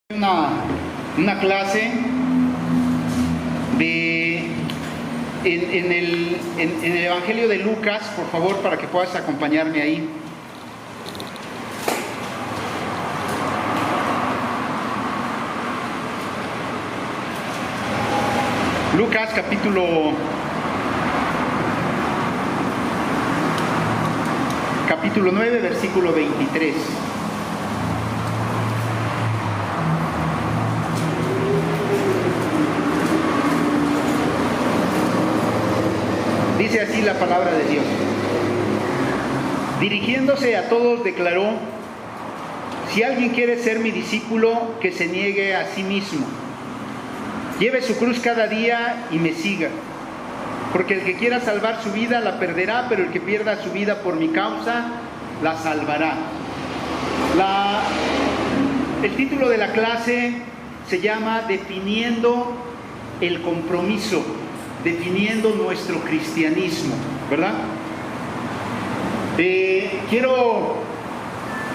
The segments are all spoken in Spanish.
Una clase en el Evangelio de Lucas, por favor, para que puedas acompañarme ahí. Lucas capítulo 9, versículo 23. Dice así la palabra de Dios. Dirigiéndose a todos declaró: si alguien quiere ser mi discípulo, que se niegue a sí mismo, lleve su cruz cada día y me siga. Porque el que quiera salvar su vida la perderá, pero el que pierda su vida por mi causa la salvará. El título de la clase se llama Definiendo el compromiso, definiendo nuestro cristianismo, ¿verdad? Quiero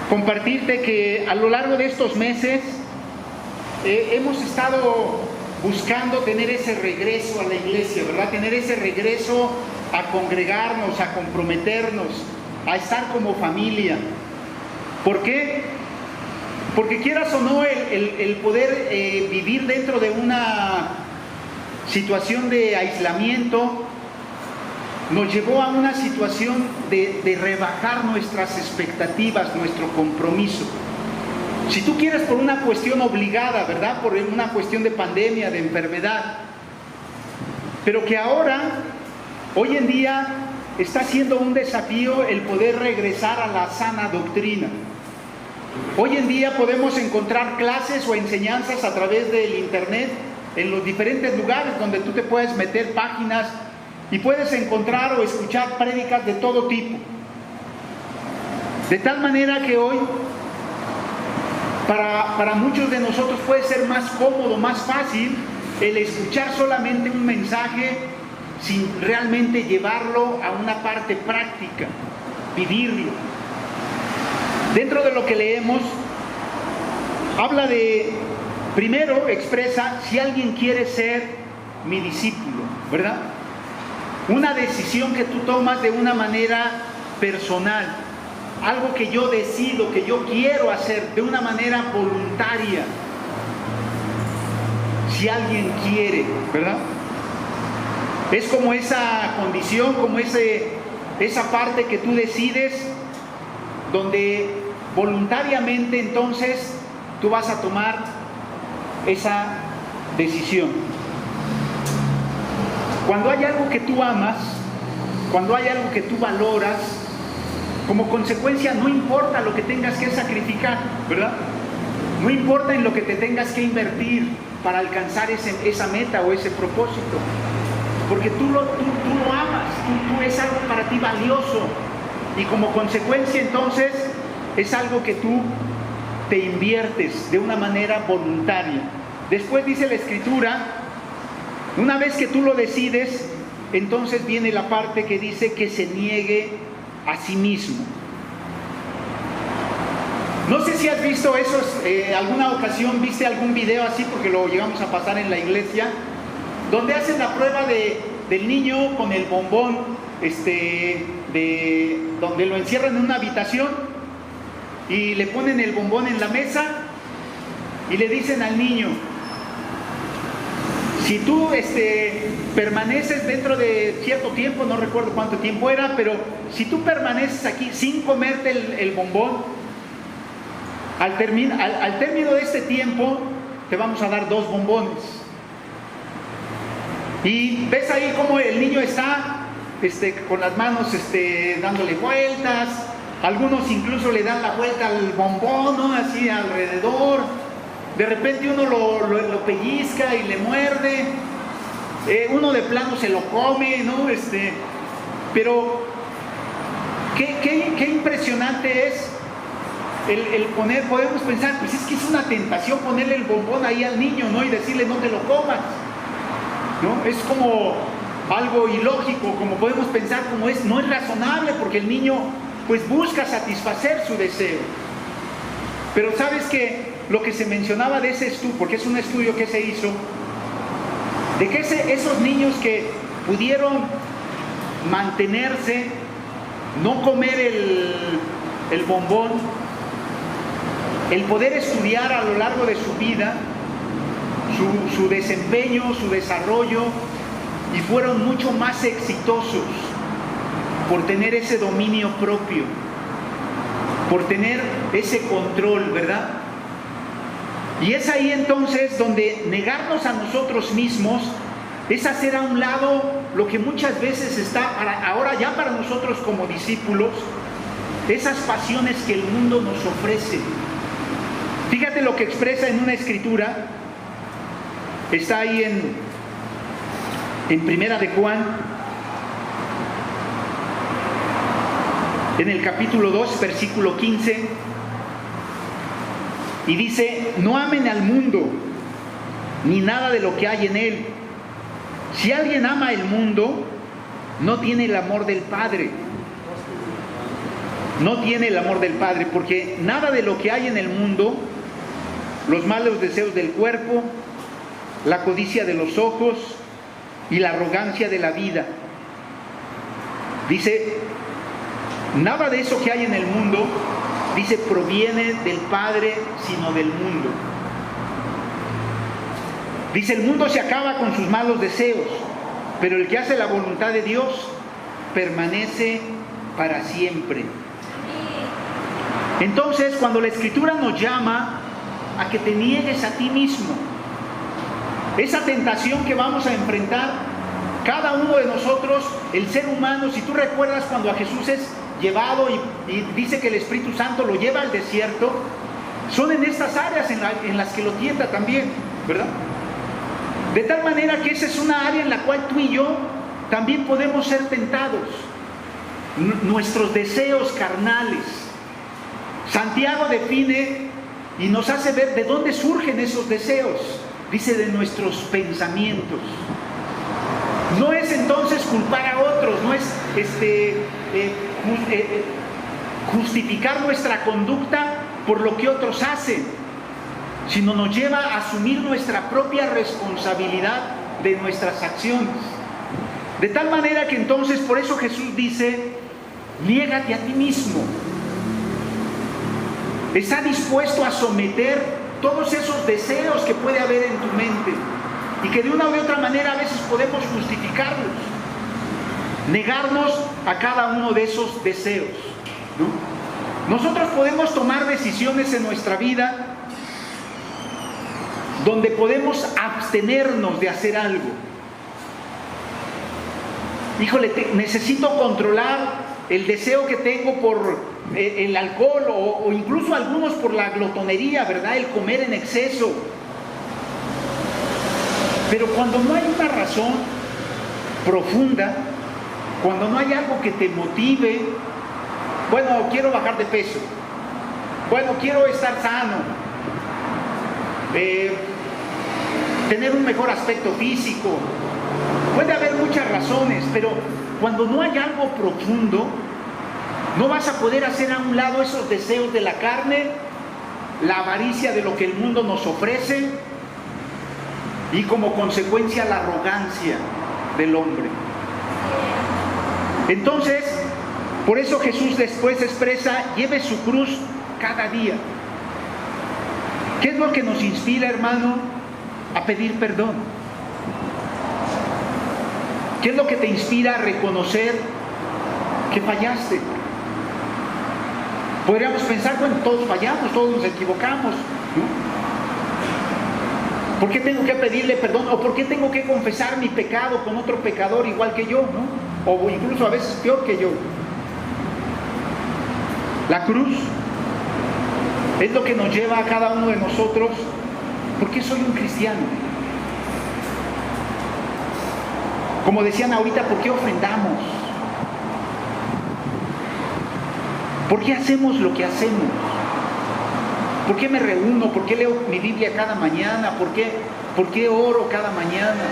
compartirte que a lo largo de estos meses hemos estado buscando tener ese regreso a la iglesia, ¿verdad? Tener ese regreso a congregarnos, a comprometernos, a estar como familia. ¿Por qué? Porque quieras o no, el poder vivir dentro de una situación de aislamiento nos llevó a una situación de rebajar nuestras expectativas, nuestro compromiso. Si tú quieres, por una cuestión obligada, ¿verdad? Por una cuestión de pandemia, de enfermedad, pero que ahora, hoy en día, está siendo un desafío el poder regresar a la sana doctrina. Hoy en día podemos encontrar clases o enseñanzas a través del internet en los diferentes lugares donde tú te puedes meter páginas y puedes encontrar o escuchar prédicas de todo tipo. De tal manera que hoy, para muchos de nosotros puede ser más cómodo, más fácil el escuchar solamente un mensaje sin realmente llevarlo a una parte práctica, vivirlo. Dentro de lo que leemos, habla de, primero expresa, si alguien quiere ser mi discípulo, ¿verdad? Una decisión que tú tomas de una manera personal, algo que yo decido, que yo quiero hacer de una manera voluntaria. Si alguien quiere, ¿verdad? Es como esa condición, como esa parte que tú decides, donde voluntariamente entonces tú vas a tomar esa decisión. Cuando hay algo que tú amas, cuando hay algo que tú valoras, como consecuencia no importa lo que tengas que sacrificar, ¿verdad? No importa en lo que te tengas que invertir para alcanzar esa meta o ese propósito, porque tú lo amas, tú es algo para ti valioso, y como consecuencia entonces es algo que tú te inviertes de una manera voluntaria. Después dice la Escritura, una vez que tú lo decides, entonces viene la parte que dice que se niegue a sí mismo. No sé si has visto eso, alguna ocasión viste algún video así, porque lo llegamos a pasar en la iglesia, donde hacen la prueba del niño con el bombón, donde lo encierran en una habitación y le ponen el bombón en la mesa y le dicen al niño: si tú permaneces dentro de cierto tiempo, no recuerdo cuánto tiempo era, pero si tú permaneces aquí sin comerte el bombón, al término de este tiempo te vamos a dar 2 bombones. Y ves ahí cómo el niño está con las manos dándole vueltas. Algunos incluso le dan la vuelta al bombón, ¿no? Así alrededor. De repente uno lo pellizca y le muerde. Uno de plano se lo come, ¿no? Pero qué impresionante es el poner. Podemos pensar, pues es que es una tentación ponerle el bombón ahí al niño, ¿no? Y decirle: no te lo comas, ¿no? Es como algo ilógico, como podemos pensar, no es razonable, porque el niño pues busca satisfacer su deseo. Pero sabes que lo que se mencionaba de ese estudio, porque es un estudio que se hizo, de que esos niños que pudieron mantenerse, no comer el bombón, el poder estudiar a lo largo de su vida, su desempeño, su desarrollo, y fueron mucho más exitosos por tener ese dominio propio, por tener ese control, ¿verdad? Y es ahí entonces donde negarnos a nosotros mismos es hacer a un lado lo que muchas veces está ahora ya para nosotros como discípulos, esas pasiones que el mundo nos ofrece. Fíjate lo que expresa en una escritura, está ahí en Primera de Juan, en el capítulo 2, versículo 15, y dice: no amen al mundo, ni nada de lo que hay en él. Si alguien ama el mundo, no tiene el amor del Padre. No tiene el amor del Padre, porque nada de lo que hay en el mundo, los malos deseos del cuerpo, la codicia de los ojos y la arrogancia de la vida. Dice, nada de eso que hay en el mundo, dice, proviene del Padre, sino del mundo. Dice, el mundo se acaba con sus malos deseos, pero el que hace la voluntad de Dios permanece para siempre. Entonces, cuando la Escritura nos llama a que te niegues a ti mismo, esa tentación que vamos a enfrentar cada uno de nosotros, el ser humano, si tú recuerdas cuando a Jesús es llevado y dice que el Espíritu Santo lo lleva al desierto, son en estas áreas en las que lo tienta también, ¿verdad? De tal manera que esa es una área en la cual tú y yo también podemos ser tentados. Nuestros deseos carnales. Santiago define y nos hace ver de dónde surgen esos deseos. Dice, de nuestros pensamientos. No es entonces culpar a otros, no es justificar nuestra conducta por lo que otros hacen, sino nos lleva a asumir nuestra propia responsabilidad de nuestras acciones. De tal manera que entonces, por eso Jesús dice, niégate a ti mismo. Está dispuesto a someter todos esos deseos que puede haber en tu mente y que de una u otra manera a veces podemos justificarlos. Negarnos a cada uno de esos deseos, ¿no? Nosotros podemos tomar decisiones en nuestra vida donde podemos abstenernos de hacer algo. Híjole, necesito controlar el deseo que tengo por el alcohol o incluso algunos por la glotonería, ¿verdad? El comer en exceso. Pero cuando no hay una razón profunda, cuando no hay algo que te motive, bueno, quiero bajar de peso, bueno, quiero estar sano, tener un mejor aspecto físico, puede haber muchas razones, pero cuando no hay algo profundo, no vas a poder hacer a un lado esos deseos de la carne, la avaricia de lo que el mundo nos ofrece y como consecuencia la arrogancia del hombre. Entonces, por eso Jesús después expresa, lleve su cruz cada día. ¿Qué es lo que nos inspira, hermano, a pedir perdón? ¿Qué es lo que te inspira a reconocer que fallaste? Podríamos pensar, bueno, todos fallamos, todos nos equivocamos, ¿no? ¿Por qué tengo que pedirle perdón? ¿O por qué tengo que confesar mi pecado con otro pecador igual que yo, ¿no? O incluso a veces peor que yo. La cruz es lo que nos lleva a cada uno de nosotros. ¿Por qué soy un cristiano? Como decían ahorita, ¿por qué ofrendamos? ¿Por qué hacemos lo que hacemos? ¿Por qué me reúno? ¿Por qué leo mi Biblia cada mañana? ¿Por qué oro cada mañana?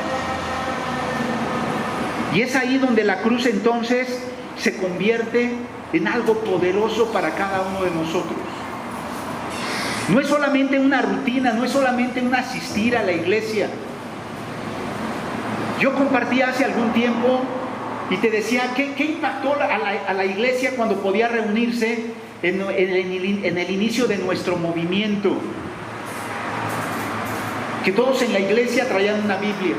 Y es ahí donde la cruz entonces se convierte en algo poderoso para cada uno de nosotros. No es solamente una rutina, no es solamente un asistir a la iglesia. Yo compartí hace algún tiempo y te decía, ¿qué impactó a la iglesia cuando podía reunirse en el inicio de nuestro movimiento? Que todos en la iglesia traían una Biblia.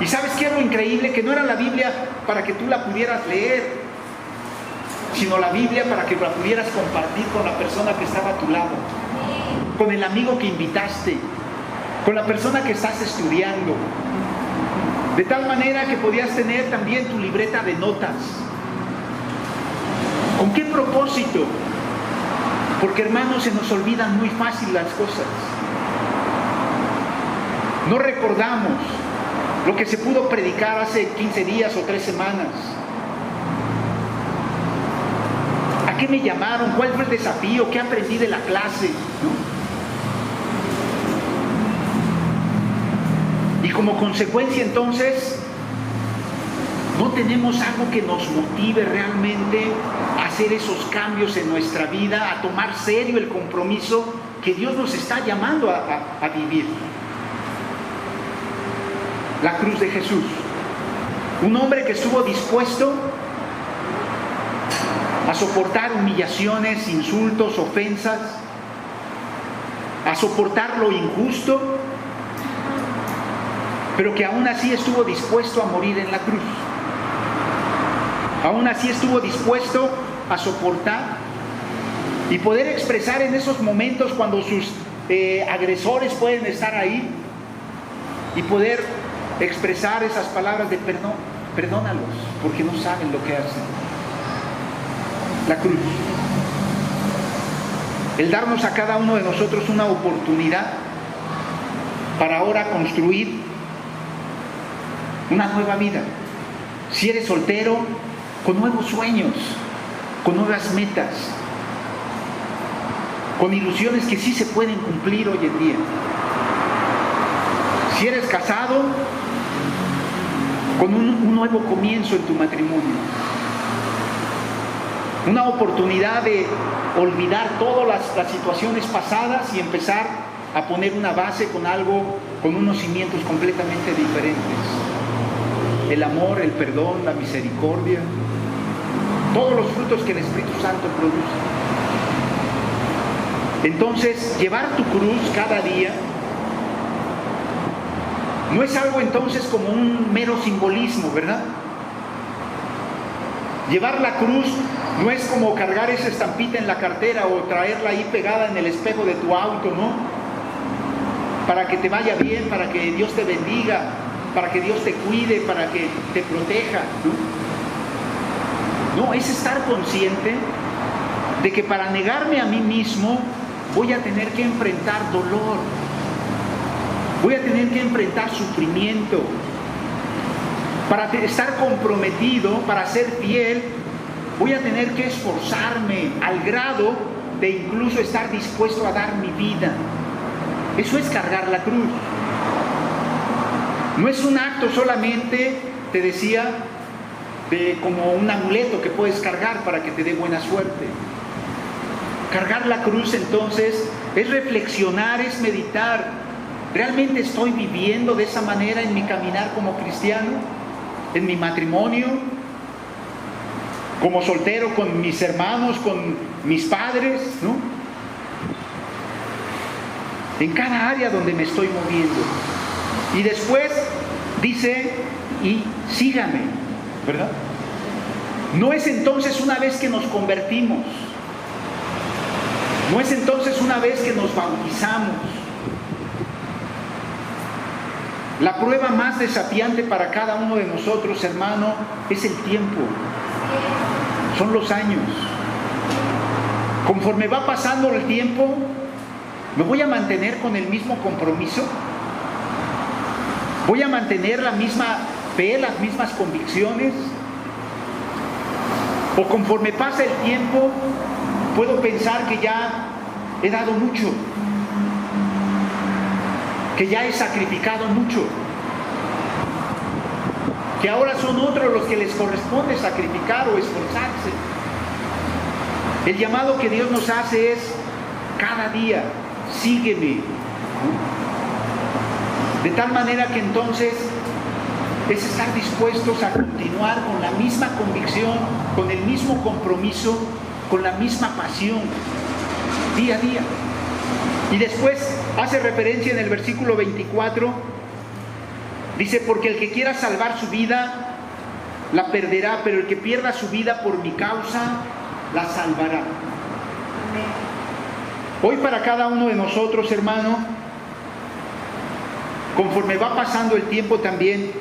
¿Y sabes qué es lo increíble? Que no era la Biblia para que tú la pudieras leer, sino la Biblia para que la pudieras compartir con la persona que estaba a tu lado, con el amigo que invitaste, con la persona que estás estudiando. De tal manera que podías tener también tu libreta de notas. ¿Con qué propósito? Porque, hermanos, se nos olvidan muy fácil las cosas. No recordamos lo que se pudo predicar hace 15 días o 3 semanas. ¿A qué me llamaron? ¿Cuál fue el desafío? ¿Qué aprendí de la clase? ¿No? Y como consecuencia, entonces, no tenemos algo que nos motive realmente a hacer esos cambios en nuestra vida, a tomar serio el compromiso que Dios nos está llamando a vivir. La cruz de Jesús. Un hombre que estuvo dispuesto a soportar humillaciones, insultos, ofensas, a soportar lo injusto, pero que aún así estuvo dispuesto a morir en la cruz. Aún así estuvo dispuesto a soportar y poder expresar en esos momentos cuando sus agresores pueden estar ahí y poder expresar esas palabras de perdón, perdónalos porque no saben lo que hacen. La cruz. El darnos a cada uno de nosotros una oportunidad para ahora construir una nueva vida. Si eres soltero, con nuevos sueños, con nuevas metas, con ilusiones que sí se pueden cumplir hoy en día. Si eres casado, con un nuevo comienzo en tu matrimonio. Una oportunidad de olvidar todas las situaciones pasadas y empezar a poner una base con algo, con unos cimientos completamente diferentes. El amor, el perdón, la misericordia, todos los frutos que el Espíritu Santo produce. Entonces, llevar tu cruz cada día no es algo entonces como un mero simbolismo, ¿verdad? Llevar la cruz no es como cargar esa estampita en la cartera o traerla ahí pegada en el espejo de tu auto, ¿no? Para que te vaya bien, para que Dios te bendiga, para que Dios te cuide, para que te proteja, ¿no? No, es estar consciente de que para negarme a mí mismo voy a tener que enfrentar dolor, voy a tener que enfrentar sufrimiento. Para estar comprometido, para ser fiel, voy a tener que esforzarme al grado de incluso estar dispuesto a dar mi vida. Eso es cargar la cruz. No es un acto solamente, te decía, de como un amuleto que puedes cargar para que te dé buena suerte. Cargar la cruz entonces es reflexionar, es meditar. ¿Realmente estoy viviendo de esa manera en mi caminar como cristiano? ¿En mi matrimonio? ¿Como soltero con mis hermanos, con mis padres? ¿No? En cada área donde me estoy moviendo. Y después dice, y sígame, ¿verdad? No es entonces una vez que nos convertimos. No es entonces una vez que nos bautizamos. La prueba más desafiante para cada uno de nosotros, hermano, es el tiempo. Son los años. Conforme va pasando el tiempo, ¿me voy a mantener con el mismo compromiso? ¿Voy a mantener la misma fe, las mismas convicciones? ¿O conforme pasa el tiempo, puedo pensar que ya he dado mucho? Que ya he sacrificado mucho, que ahora son otros los que les corresponde sacrificar o esforzarse. El llamado que Dios nos hace es cada día, sígueme. De tal manera que entonces es estar dispuestos a continuar con la misma convicción, con el mismo compromiso, con la misma pasión, día a día. Y después hace referencia en el versículo 24, dice, porque el que quiera salvar su vida, la perderá, pero el que pierda su vida por mi causa, la salvará. Hoy para cada uno de nosotros, hermano, conforme va pasando el tiempo también,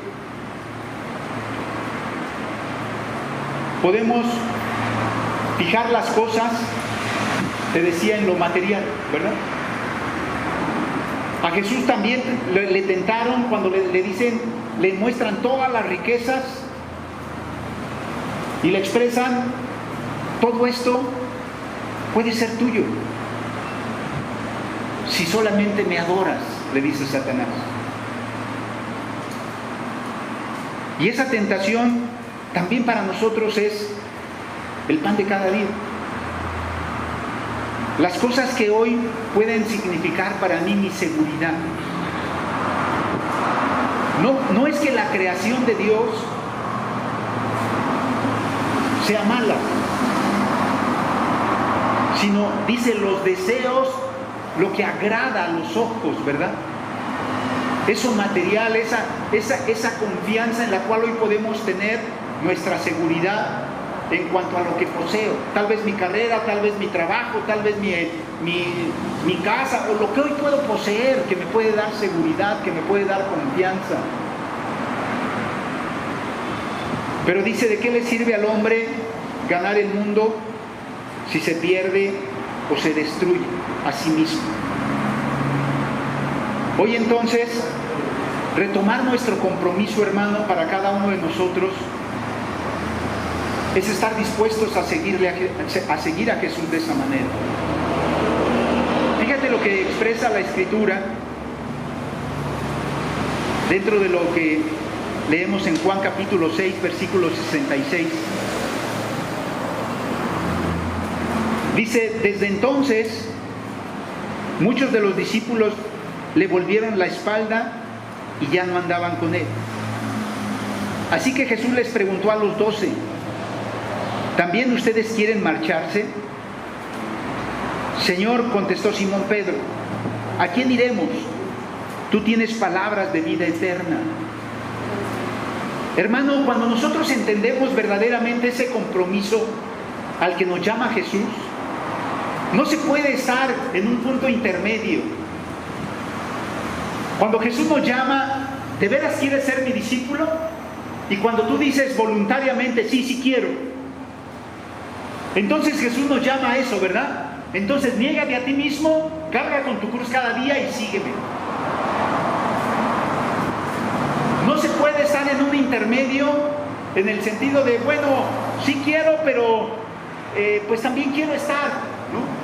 podemos fijar las cosas, te decía, en lo material, ¿verdad? A Jesús también le tentaron cuando le dicen, le muestran todas las riquezas y le expresan, todo esto puede ser tuyo si solamente me adoras, le dice Satanás. Y esa tentación también para nosotros es el pan de cada día. Las cosas que hoy pueden significar para mí mi seguridad. No es que la creación de Dios sea mala, sino, dice, los deseos, lo que agrada a los ojos, ¿verdad? Eso material, esa confianza en la cual hoy podemos tener nuestra seguridad en cuanto a lo que poseo. Tal vez mi carrera, tal vez mi trabajo, tal vez mi casa, o lo que hoy puedo poseer, que me puede dar seguridad, que me puede dar confianza. Pero dice, ¿de qué le sirve al hombre ganar el mundo si se pierde o se destruye a sí mismo? Hoy entonces, retomar nuestro compromiso, hermano, para cada uno de nosotros, es estar dispuestos a seguir a Jesús de esa manera. Fíjate lo que expresa la Escritura dentro de lo que leemos en Juan capítulo 6, versículo 66. Dice, desde entonces muchos de los discípulos le volvieron la espalda y ya no andaban con él. Así que Jesús les preguntó a los 12, ¿también ustedes quieren marcharse? Señor, contestó Simón Pedro, ¿a quién iremos? Tú tienes palabras de vida eterna. Hermano, cuando nosotros entendemos verdaderamente ese compromiso al que nos llama Jesús, no se puede estar en un punto intermedio. Cuando Jesús nos llama, ¿de veras quieres ser mi discípulo? Y cuando tú dices voluntariamente, sí, sí quiero, entonces Jesús nos llama a eso, ¿verdad? Entonces niégate a ti mismo, carga con tu cruz cada día y sígueme. No se puede estar en un intermedio en el sentido de, bueno, sí quiero, pero pues también quiero estar, ¿no?,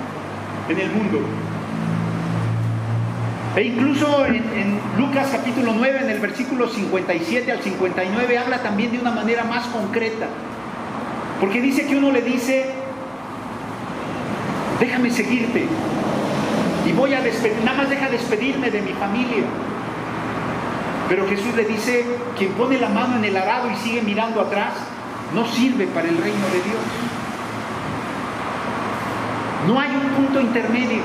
en el mundo. E incluso en Lucas capítulo 9, en el versículo 57 al 59, habla también de una manera más concreta. Porque dice que uno le dice, déjame seguirte y voy a nada más deja despedirme de mi familia. Pero Jesús le dice, quien pone la mano en el arado y sigue mirando atrás, no sirve para el reino de Dios. No hay un punto intermedio.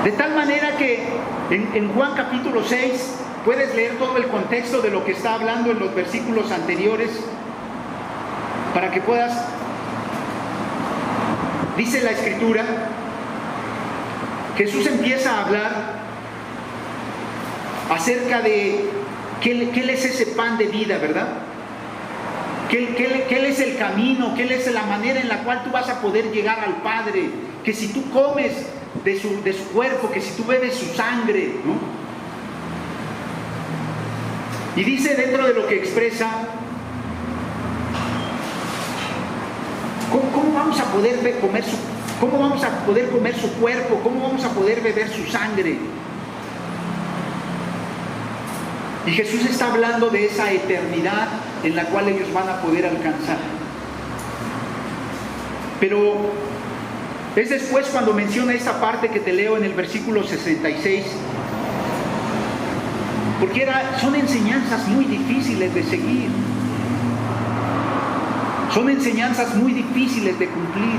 De tal manera que en Juan capítulo 6 puedes leer todo el contexto de lo que está hablando en los versículos anteriores para que puedas. Dice la Escritura, Jesús empieza a hablar acerca de que Él es ese pan de vida, ¿verdad? Que Él es el camino, que Él es la manera en la cual tú vas a poder llegar al Padre, que si tú comes de su cuerpo, que si tú bebes su sangre, ¿no? Y dice dentro de lo que expresa, ¿cómo vamos a poder comer su cuerpo? ¿Cómo vamos a poder beber su sangre? Y Jesús está hablando de esa eternidad en la cual ellos van a poder alcanzar. Pero Es después cuando menciona esta parte que te leo en el versículo 66, porque son enseñanzas muy difíciles de seguir, son enseñanzas muy difíciles de cumplir.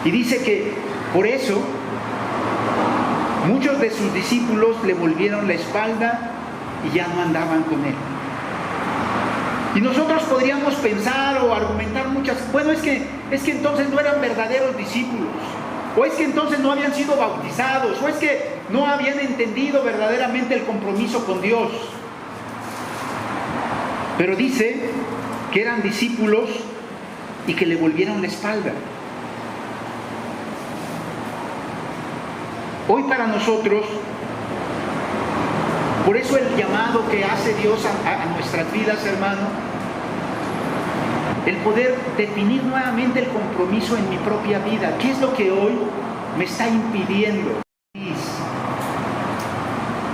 Y dice que por eso muchos de sus discípulos le volvieron la espalda y ya no andaban con él. Y nosotros podríamos pensar o argumentar bueno, es que entonces no eran verdaderos discípulos, o es que entonces no habían sido bautizados, o es que no habían entendido verdaderamente el compromiso con Dios. Pero dice que eran discípulos y que le volvieron la espalda. Hoy para nosotros, por eso el llamado que hace Dios a nuestras vidas, hermano, el poder definir nuevamente el compromiso en mi propia vida. ¿Qué es lo que hoy me está impidiendo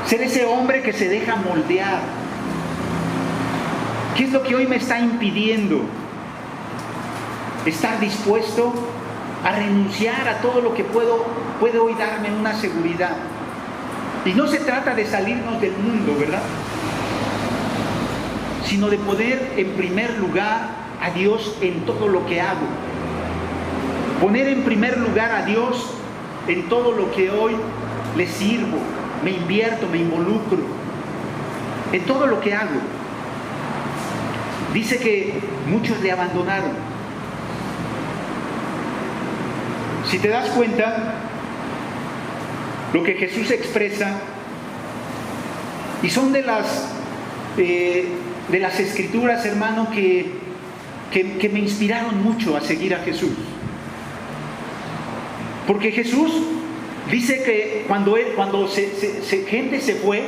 ser ese hombre que se deja moldear? ¿Qué es lo que hoy me está impidiendo estar dispuesto a renunciar a todo lo que puede hoy darme una seguridad? Y no se trata de salirnos del mundo, ¿verdad? Sino de poner en primer lugar a Dios en todo lo que hago. Poner en primer lugar a Dios en todo lo que hoy le sirvo, me invierto, me involucro, en todo lo que hago. Dice que muchos le abandonaron. Si te das cuenta, lo que Jesús expresa, y son de las escrituras, hermano, que me inspiraron mucho a seguir a Jesús. Porque Jesús dice que cuando gente se fue,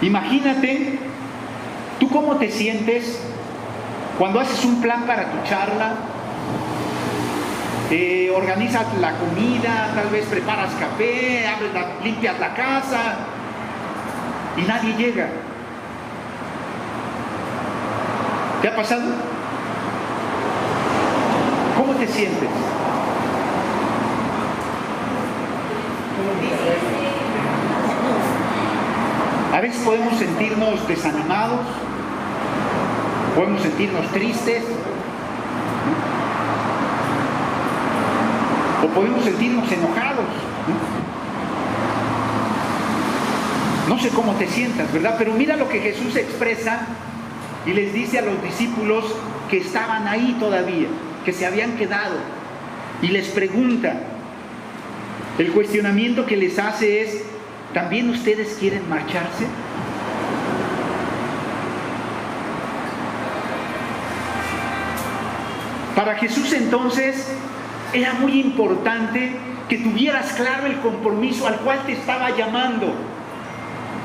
imagínate, ¿tú cómo te sientes cuando haces un plan para tu charla? Organizas la comida, tal vez preparas café, limpias la casa y nadie llega. ¿Te ha pasado? ¿Cómo te sientes? A veces podemos sentirnos desanimados, podemos sentirnos tristes, o podemos sentirnos enojados. No sé cómo te sientas, ¿verdad? Pero mira lo que Jesús expresa y les dice a los discípulos que estaban ahí todavía, que se habían quedado, y les pregunta, el cuestionamiento que les hace es: ¿también ustedes quieren marcharse? Para Jesús entonces era muy importante que tuvieras claro el compromiso al cual te estaba llamando.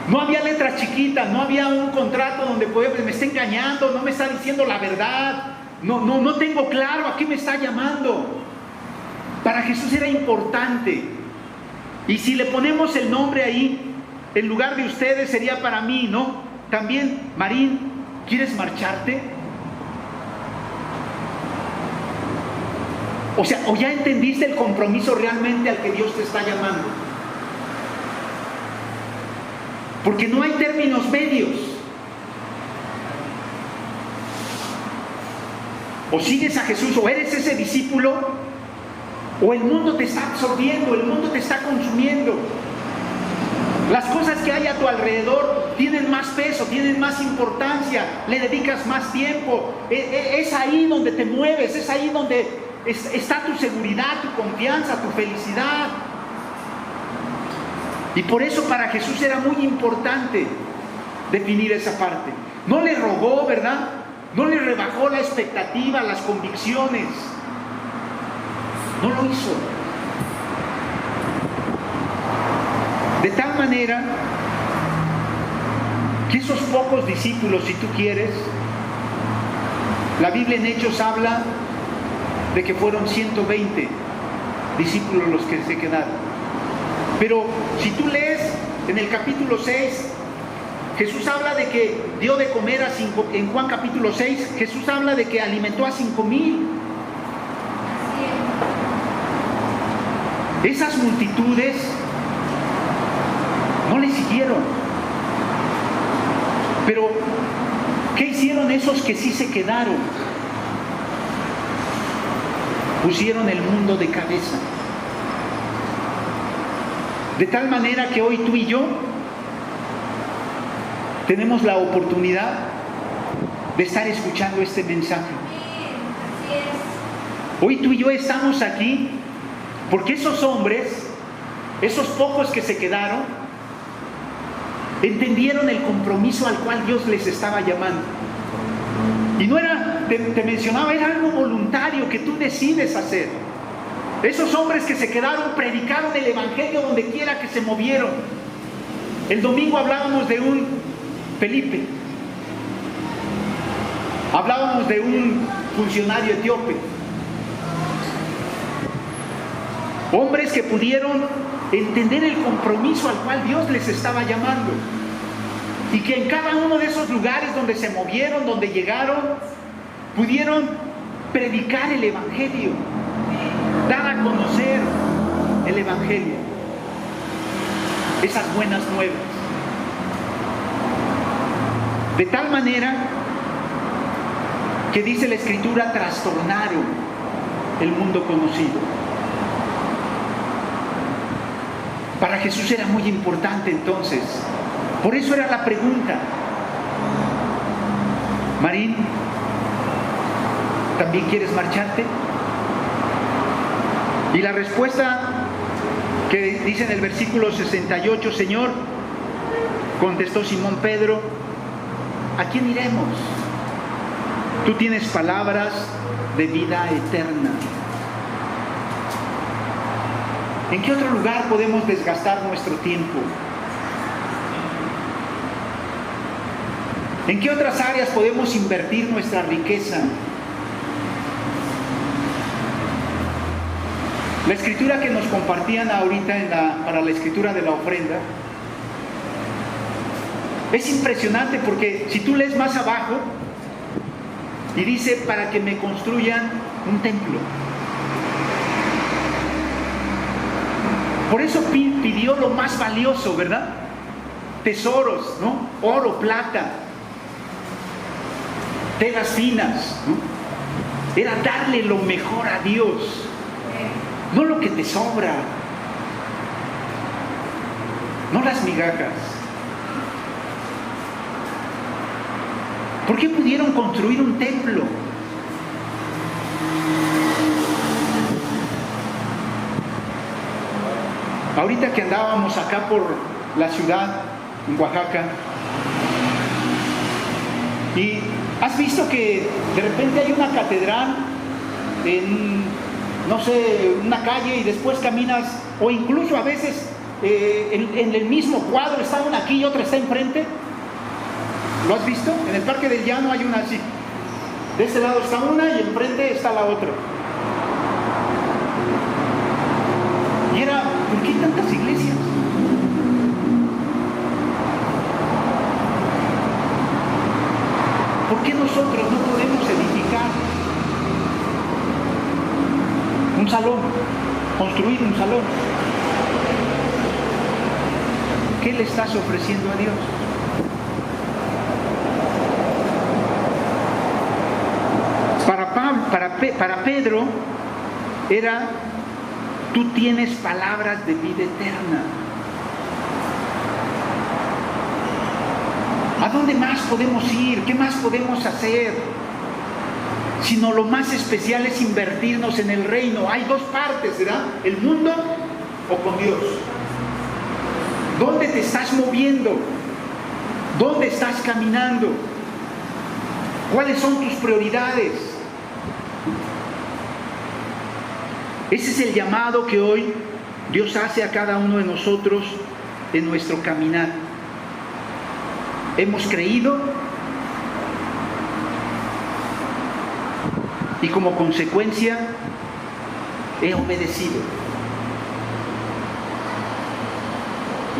No había letras chiquitas, no había un contrato donde me está engañando, no me está diciendo la verdad, no tengo claro a qué me está llamando. Para Jesús era importante. Y si le ponemos el nombre ahí, en lugar de ustedes sería para mí, ¿no? También, Marín, ¿quieres marcharte? O sea, ¿o ya entendiste el compromiso realmente al que Dios te está llamando? Porque no hay términos medios. O sigues a Jesús, o eres ese discípulo, o el mundo te está absorbiendo, el mundo te está consumiendo. Las cosas que hay a tu alrededor tienen más peso, tienen más importancia, le dedicas más tiempo. Es ahí donde te mueves, es ahí donde está tu seguridad, tu confianza, tu felicidad. Y por eso para Jesús era muy importante definir esa parte. No le rogó, ¿verdad? No le rebajó la expectativa, las convicciones. No lo hizo. De tal manera que esos pocos discípulos, si tú quieres, la Biblia en Hechos habla de que fueron 120 discípulos los que se quedaron. Pero si tú lees en el capítulo 6, Jesús habla de que dio de comer a 5, en Juan capítulo 6, Jesús habla de que alimentó a 5,000. Esas multitudes no le siguieron. Pero, ¿qué hicieron esos que sí se quedaron? Pusieron el mundo de cabeza. De tal manera que hoy tú y yo tenemos la oportunidad de estar escuchando este mensaje. Hoy tú y yo estamos aquí porque esos hombres, esos pocos que se quedaron, entendieron el compromiso al cual Dios les estaba llamando. Y no era, te mencionaba, era algo voluntario que tú decides hacer. Esos hombres que se quedaron predicaron el evangelio donde quiera que se movieron. El domingo hablábamos de un Felipe, hablábamos de un funcionario etíope, hombres que pudieron entender el compromiso al cual Dios les estaba llamando, y que en cada uno de esos lugares donde se movieron, donde llegaron, pudieron predicar el evangelio, dar a conocer el evangelio, esas buenas nuevas. De tal manera que dice la Escritura, trastornaron el mundo conocido. Para Jesús era muy importante entonces. Por eso era la pregunta: Marín, ¿también quieres marcharte? Y la respuesta que dice en el versículo 68, Señor, contestó Simón Pedro, ¿a quién iremos? Tú tienes palabras de vida eterna. ¿En qué otro lugar podemos desgastar nuestro tiempo? ¿En qué otras áreas podemos invertir nuestra riqueza? La escritura que nos compartían ahorita para la escritura de la ofrenda es impresionante, porque si tú lees más abajo y dice, para que me construyan un templo. Por eso pidió lo más valioso, ¿verdad? Tesoros, ¿no? Oro, plata, telas finas, ¿no? Era darle lo mejor a Dios, no lo que te sobra, no las migajas. ¿Por qué pudieron construir un templo? Ahorita que andábamos acá por la ciudad, en Oaxaca, y has visto que de repente hay una catedral en, no sé, una calle, y después caminas, o incluso a veces en el mismo cuadro está una aquí y otra está enfrente. ¿Lo has visto? En el Parque del Llano hay una así. De este lado está una y enfrente está la otra. Y era, ¿por qué tantas iglesias? ¿Por qué nosotros no podemos edificar un salón, construir un salón? ¿Qué le estás ofreciendo a Dios? Para Pedro era, tú tienes palabras de vida eterna. ¿A dónde más podemos ir? ¿Qué más podemos hacer? Sino lo más especial es invertirnos en el reino. Hay dos partes, ¿verdad? El mundo o con Dios. ¿Dónde te estás moviendo? ¿Dónde estás caminando? ¿Cuáles son tus prioridades? Ese es el llamado que hoy Dios hace a cada uno de nosotros en nuestro caminar. Hemos creído y como consecuencia he obedecido.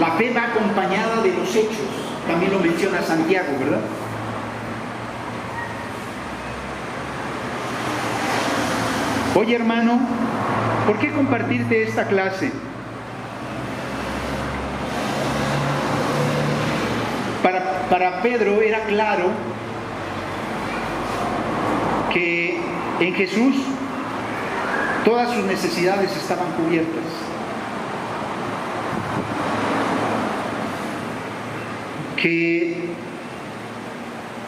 La fe va acompañada de los hechos. también lo menciona Santiago, ¿verdad? Oye, hermano, ¿por qué compartirte esta clase? Para Pedro era claro que en Jesús todas sus necesidades estaban cubiertas. Que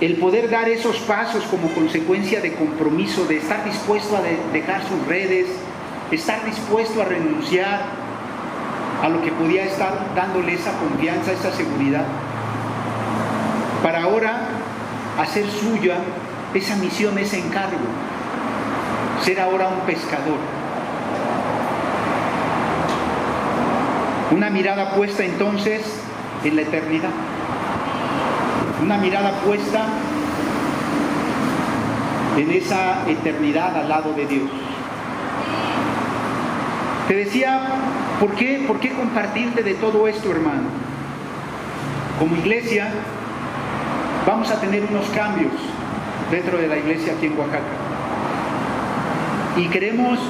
el poder dar esos pasos como consecuencia de compromiso, de estar dispuesto a dejar sus redes, estar dispuesto a renunciar a lo que podía estar dándole esa confianza, esa seguridad, para ahora hacer suya esa misión, ese encargo, ser ahora un pescador. Una mirada puesta entonces en la eternidad. Una mirada puesta en esa eternidad al lado de Dios. Te decía, ¿por qué compartirte de todo esto, hermano? Como iglesia, vamos a tener unos cambios dentro de la iglesia aquí en Oaxaca. Y queremos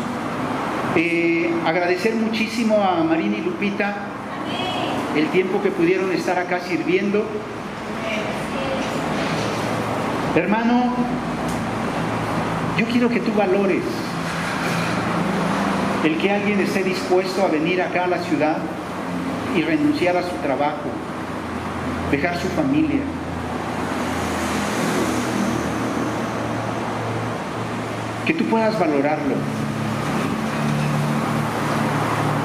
agradecer muchísimo a Marín y Lupita el tiempo que pudieron estar acá sirviendo. Hermano, yo quiero que tú valores el que alguien esté dispuesto a venir acá a la ciudad y renunciar a su trabajo, dejar su familia. Que tú puedas valorarlo.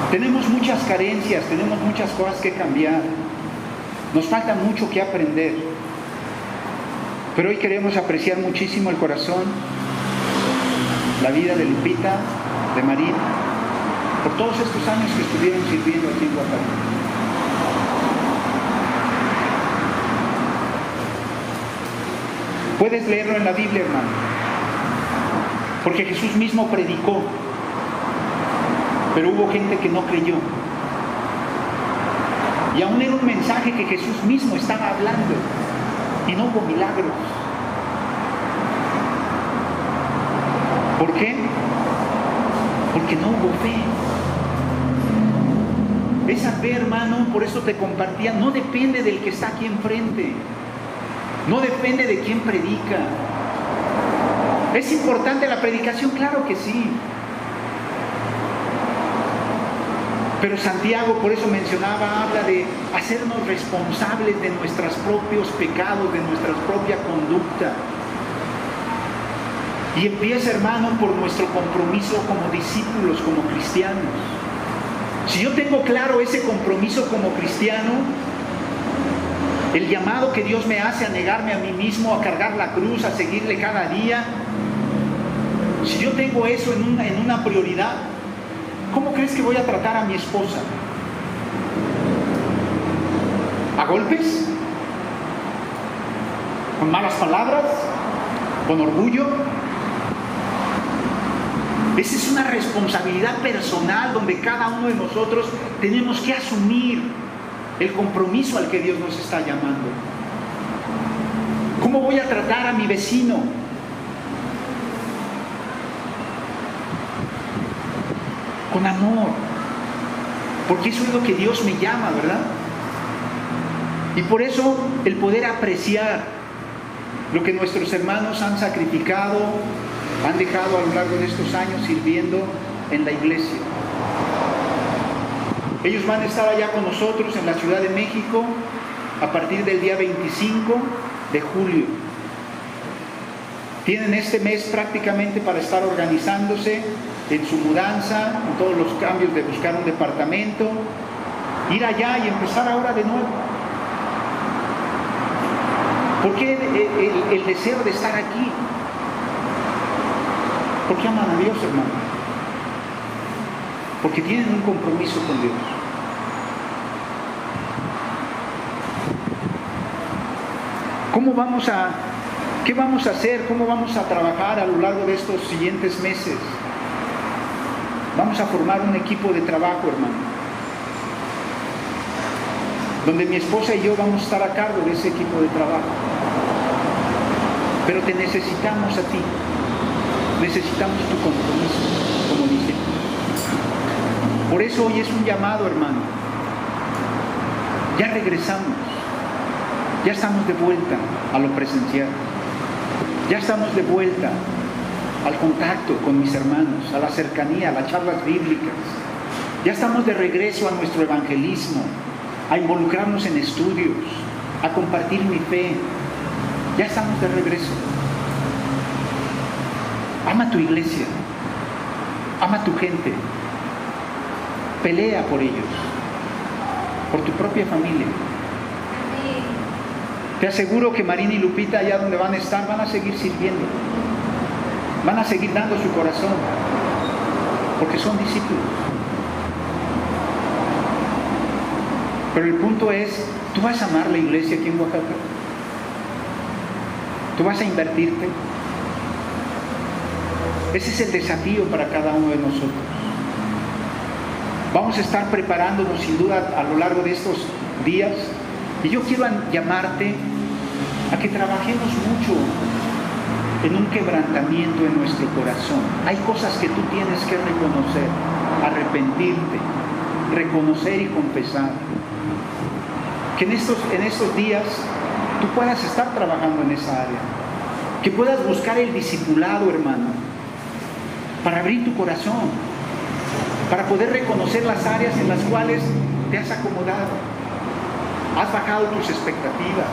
Tenemos muchas carencias, tenemos muchas cosas que cambiar. Nos falta mucho que aprender. Pero hoy queremos apreciar muchísimo el corazón, la vida de Lupita, de Marín, por todos estos años que estuvieron sirviendo aquí en Oaxaca. Puedes leerlo en la Biblia, hermano, porque Jesús mismo predicó, pero hubo gente que no creyó. Y aún era un mensaje que Jesús mismo estaba hablando. Y no hubo milagros. ¿Por qué? Porque no hubo fe. Esa fe, hermano, por eso te compartía, no depende del que está aquí enfrente. No depende de quién predica. ¿Es importante la predicación? Claro que sí. Pero Santiago, por eso mencionaba, habla de hacernos responsables de nuestros propios pecados, de nuestra propia conducta. Y empieza, hermano, por nuestro compromiso como discípulos, como cristianos. Si yo tengo claro ese compromiso como cristiano, el llamado que Dios me hace a negarme a mí mismo, a cargar la cruz, a seguirle cada día, si yo tengo eso en una prioridad, ¿cómo crees que voy a tratar a mi esposa? ¿A golpes? ¿Con malas palabras? ¿Con orgullo? Esa es una responsabilidad personal donde cada uno de nosotros tenemos que asumir el compromiso al que Dios nos está llamando. ¿Cómo voy a tratar a mi vecino? Con amor, porque eso es lo que Dios me llama, ¿verdad? Y por eso el poder apreciar lo que nuestros hermanos han sacrificado, han dejado a lo largo de estos años sirviendo en la iglesia. Ellos van a estar allá con nosotros en la Ciudad de México a partir del día 25 de julio. Tienen este mes prácticamente para estar organizándose en su mudanza, en todos los cambios de buscar un departamento, ir allá y empezar ahora de nuevo. ¿Por qué el deseo de estar aquí? Porque aman a Dios, hermano. Porque tienen un compromiso con Dios. ¿Qué vamos a hacer? ¿Cómo vamos a trabajar a lo largo de estos siguientes meses? Vamos a formar un equipo de trabajo, hermano. donde mi esposa y yo vamos a estar a cargo de ese equipo de trabajo. Pero te necesitamos a ti, necesitamos tu compromiso, como dije. Por eso hoy es un llamado, hermano. Ya regresamos, ya estamos de vuelta a lo presencial, ya estamos de vuelta al contacto con mis hermanos, a la cercanía, a las charlas bíblicas. Ya estamos de regreso a nuestro evangelismo, a involucrarnos en estudios, a compartir mi fe. Ya estamos de regreso. Ama tu iglesia, ama tu gente, pelea por ellos, por tu propia familia. Te aseguro que Marina y Lupita, allá donde van a estar, van a seguir sirviendo, van a seguir dando su corazón, porque son discípulos. Pero el punto es, ¿tú vas a amar la iglesia aquí en Oaxaca? ¿Tú vas a invertirte? Ese es el desafío para cada uno de nosotros. Vamos a estar preparándonos sin duda a lo largo de estos días, y yo quiero llamarte a que trabajemos mucho en un quebrantamiento en nuestro corazón. Hay cosas que tú tienes que reconocer, arrepentirte, reconocer y confesar. Que en estos días tú puedas estar trabajando en esa área, que puedas buscar el discipulado, hermano, para abrir tu corazón, para poder reconocer las áreas en las cuales te has acomodado, has bajado tus expectativas,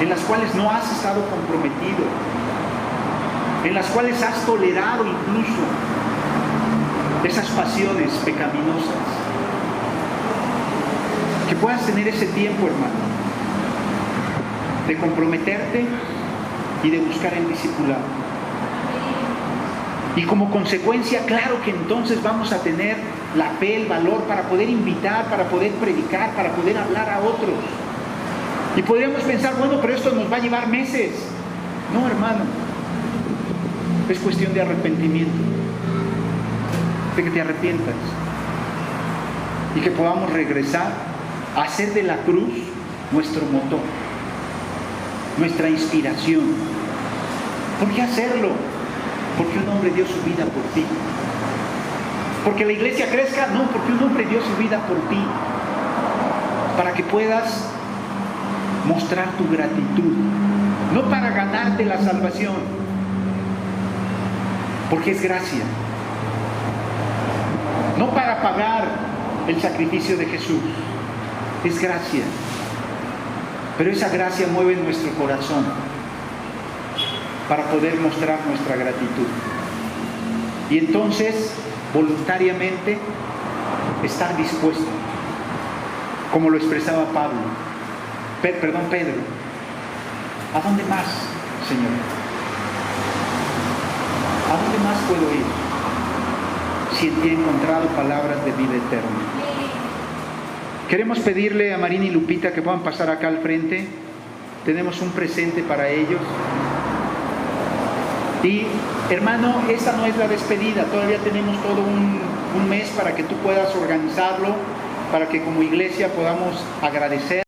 en las cuales no has estado comprometido, en las cuales has tolerado incluso esas pasiones pecaminosas. Que puedas tener ese tiempo, hermano, de comprometerte y de buscar el discipulado. Y como consecuencia, claro que entonces vamos a tener la fe, el valor para poder invitar, para poder predicar, para poder hablar a otros. Y podríamos pensar, bueno, pero esto nos va a llevar meses. No, hermano, es cuestión de arrepentimiento, de que te arrepientas y que podamos regresar a hacer de la cruz nuestro motor, nuestra inspiración. ¿Por qué hacerlo? Porque un hombre dio su vida por ti. Porque la iglesia crezca, no, porque un hombre dio su vida por ti, para que puedas mostrar tu gratitud, no para ganarte la salvación, porque es gracia, no para pagar el sacrificio de Jesús, es gracia. Pero esa gracia mueve nuestro corazón para poder mostrar nuestra gratitud. Y entonces, voluntariamente, estar dispuesto, como lo expresaba Pedro. ¿A dónde más, Señor? ¿A dónde más puedo ir si en ti he encontrado palabras de vida eterna? Queremos pedirle a Marina y Lupita que puedan pasar acá al frente. Tenemos un presente para ellos. Y hermano, esta no es la despedida, todavía tenemos todo un mes para que tú puedas organizarlo, para que como iglesia podamos agradecer.